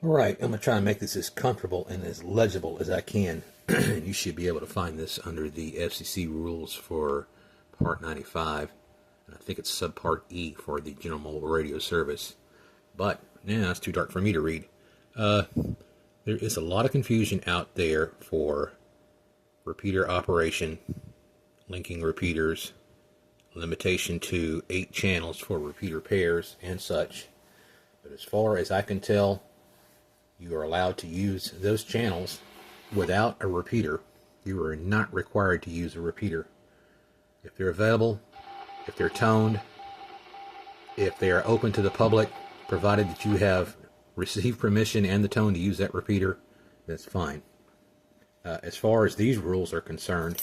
Alright, I'm going to try and make this as comfortable and as legible as I can. You should be able to find this under the FCC rules for Part 95. And I think it's Subpart E for the General Mobile Radio Service. But, yeah, it's too dark for me to read. There is a lot of confusion out there for repeater operation, linking repeaters, limitation to 8 channels for repeater pairs and such. But as far as I can tell, you are allowed to use those channels without a repeater. You are not required to use a repeater. If they're available, if they're toned, if they are open to the public, provided that you have received permission and the tone to use that repeater, that's fine. As far as these rules are concerned,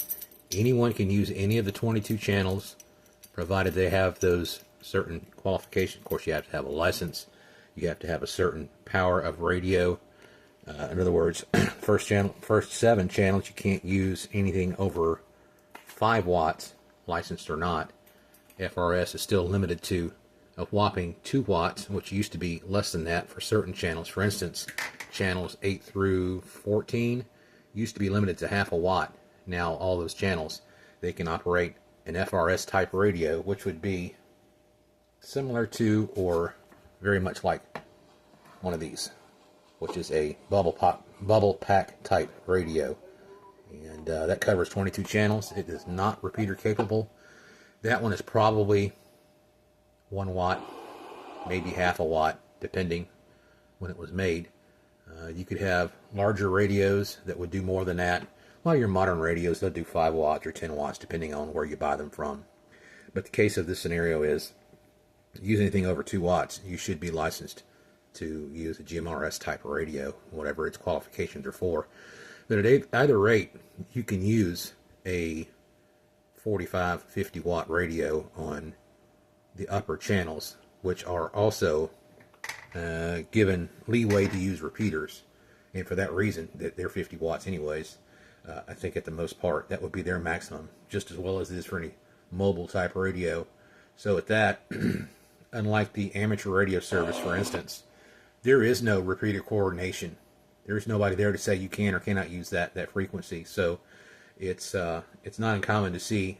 anyone can use any of the 22 channels, provided they have those certain qualifications. Of course, you have to have a license. You have to have a certain power of radio. In other words, first 7 channels, you can't use anything over 5 watts, licensed or not. FRS is still limited to a whopping 2 watts, which used to be less than that for certain channels. For instance, channels 8 through 14 used to be limited to half a watt. Now all those channels, they can operate an FRS type radio, which would be similar to or very much like one of these, which is a bubble pack type radio, and that covers 22 channels. It is not repeater capable. That one is probably 1 watt, maybe half a watt, depending when it was made. You could have larger radios that would do more than that. Well, your modern radios, they'll do 5 watts or 10 watts, depending on where you buy them from. But the case of this scenario is, use anything over 2 watts, you should be licensed to use a GMRS type of radio, whatever its qualifications are for. But at either rate, you can use a 45, 50 watt radio on the upper channels, which are also given leeway to use repeaters. And for that reason, they're 50 watts anyways. I think at the most part, that would be their maximum, just as well as it is for any mobile type radio. So at that, unlike the amateur radio service, for instance, there is no repeater coordination. There's nobody there to say you can or cannot use that frequency. So it's not uncommon to see,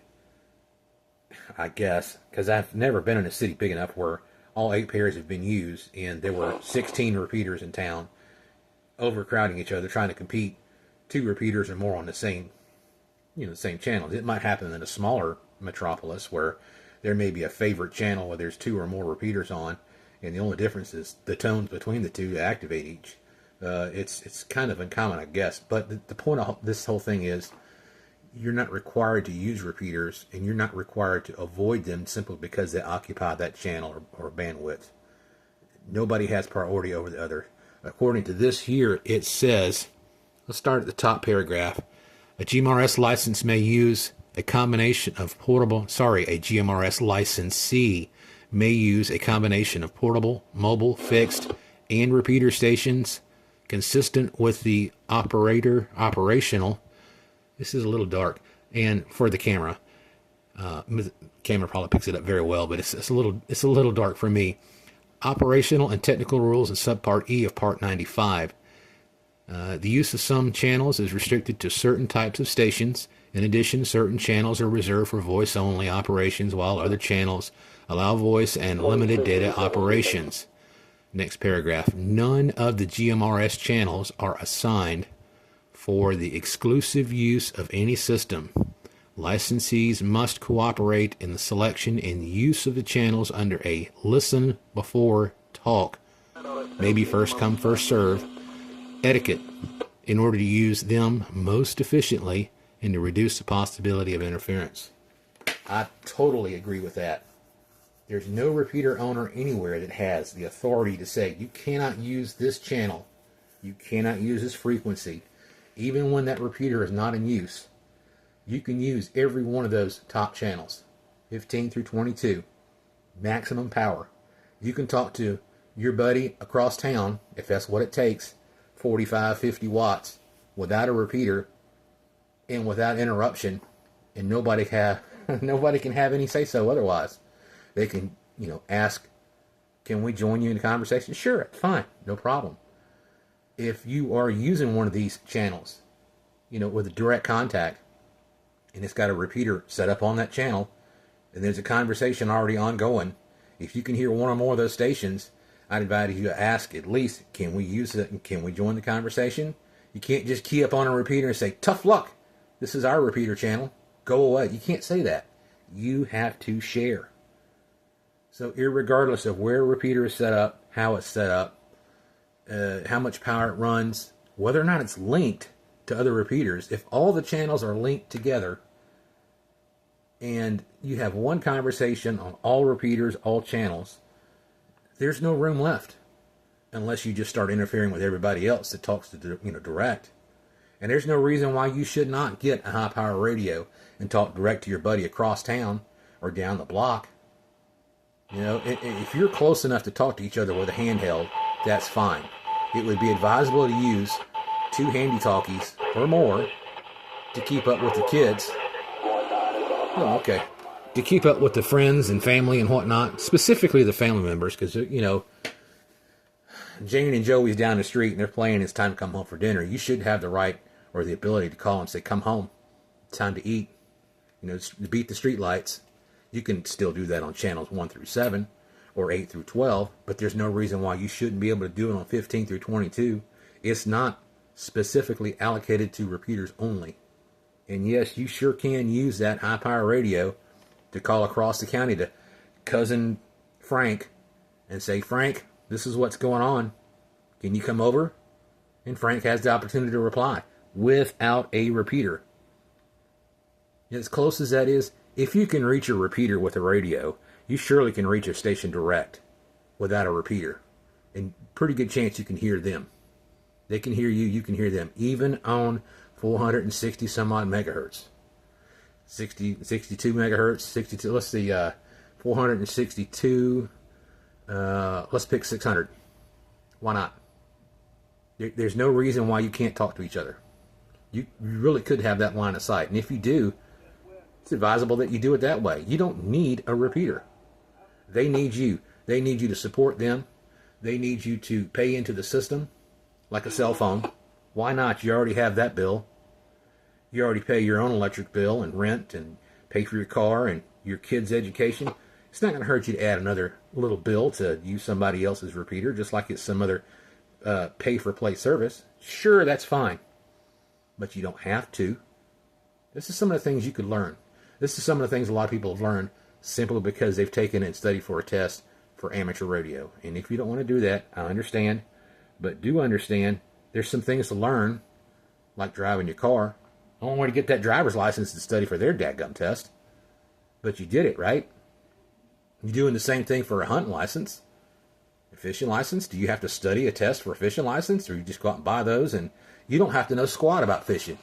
I guess, because I've never been in a city big enough where all 8 pairs have been used and there were 16 repeaters in town overcrowding each other, trying to compete 2 repeaters or more on the same channels. It might happen in a smaller metropolis where there may be a favorite channel where there's 2 or more repeaters on, and the only difference is the tones between the 2 to activate each. It's kind of uncommon, I guess. But the point of this whole thing is, you're not required to use repeaters, and you're not required to avoid them simply because they occupy that channel or bandwidth. Nobody has priority over the other. According to this here, it says, let's start at the top paragraph. A GMRS license may use a combination of portable, a GMRS licensee may use a combination of portable, mobile, fixed, and repeater stations consistent with the operational. This is a little dark, and for the camera. The camera probably picks it up very well, but it's a little dark for me. Operational and technical rules in Subpart E of Part 95. The use of some channels is restricted to certain types of stations. In addition, certain channels are reserved for voice-only operations, while other channels allow voice and limited data operations. Next paragraph. None of the GMRS channels are assigned for the exclusive use of any system. Licensees must cooperate in the selection and use of the channels under a listen before talk, maybe first come first serve, etiquette in order to use them most efficiently and to reduce the possibility of interference. I totally agree with that. There's no repeater owner anywhere that has the authority to say you cannot use this channel, you cannot use this frequency. Even when that repeater is not in use, you can use every one of those top channels, 15 through 22, maximum power. You can talk to your buddy across town, if that's what it takes, 45, 50 watts, without a repeater and without interruption, and nobody can have any say-so otherwise. They can, ask, can we join you in the conversation? Sure, fine, no problem. if you are using one of these channels, with a direct contact, and it's got a repeater set up on that channel, and there's a conversation already ongoing, if you can hear one or more of those stations, I'd advise you to ask at least, can we use it and can we join the conversation? You can't just key up on a repeater and say, tough luck, this is our repeater channel, go away. You can't say that. You have to share. So irregardless of where a repeater is set up, how it's set up, how much power it runs, whether or not it's linked to other repeaters, if all the channels are linked together and you have one conversation on all repeaters, all channels, there's no room left unless you just start interfering with everybody else that talks to direct. And there's no reason why you should not get a high power radio and talk direct to your buddy across town or down the block. If you're close enough to talk to each other with a handheld, that's fine. It would be advisable to use 2 handy talkies or more to keep up with the kids. Oh, okay. To keep up with the friends and family and whatnot, specifically the family members, because, Jane and Joey's down the street and they're playing It's Time to Come Home for Dinner. You should have the right or the ability to call and say, come home, time to eat, beat the street lights. You can still do that on channels 1 through 7 or 8 through 12, but there's no reason why you shouldn't be able to do it on 15 through 22. It's not specifically allocated to repeaters only. And yes, you sure can use that high power radio to call across the county to cousin Frank and say, Frank, this is what's going on. Can you come over? And Frank has the opportunity to reply without a repeater. As close as that is, if you can reach a repeater with a radio, you surely can reach a station direct without a repeater. And pretty good chance you can hear them. They can hear you, you can hear them, even on 460 some odd megahertz. 62 megahertz, 62, let's see, 462, let's pick 600. Why not? There's no reason why you can't talk to each other. You really could have that line of sight. And if you do, it's advisable that you do it that way. You don't need a repeater. They need you. They need you to support them. They need you to pay into the system like a cell phone. Why not? You already have that bill. You already pay your own electric bill and rent and pay for your car and your kids' education. It's not going to hurt you to add another little bill to use somebody else's repeater, just like it's some other pay-for-play service. Sure, that's fine. But you don't have to. This is some of the things you could learn. This is some of the things a lot of people have learned simply because they've taken and studied for a test for amateur radio. And if you don't want to do that, I understand. But do understand there's some things to learn, like driving your car. I don't want to get that driver's license to study for their dadgum test. But you did it, right? You're doing the same thing for a hunting license. A fishing license, do you have to study a test for a fishing license? Or you just go out and buy those and you don't have to know squat about fishing.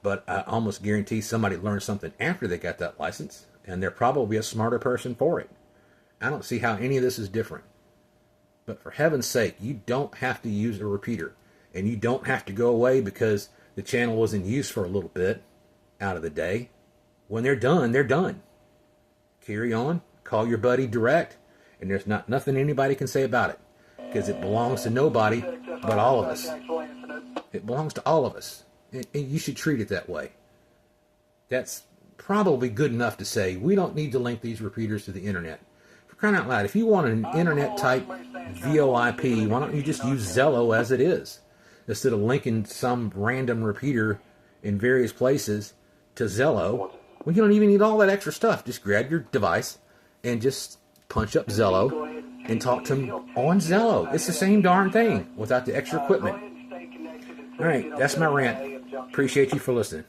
But I almost guarantee somebody learned something after they got that license. And they're probably a smarter person for it. I don't see how any of this is different. But for heaven's sake, you don't have to use a repeater. And you don't have to go away because the channel was in use for a little bit out of the day. When they're done, they're done. Carry on. Call your buddy direct. And there's nothing anybody can say about it. Because it belongs to nobody but all of us. It belongs to all of us. And you should treat it that way. That's probably good enough to say we don't need to link these repeaters to the internet. For crying out loud, if you want an internet type VoIP, why don't you just use Zello as it is? Instead of linking some random repeater in various places to Zello, well, you don't even need all that extra stuff. Just grab your device and just punch up Zello and talk to them on Zello. It's the same darn thing without the extra equipment. All right, that's my rant. Appreciate you for listening.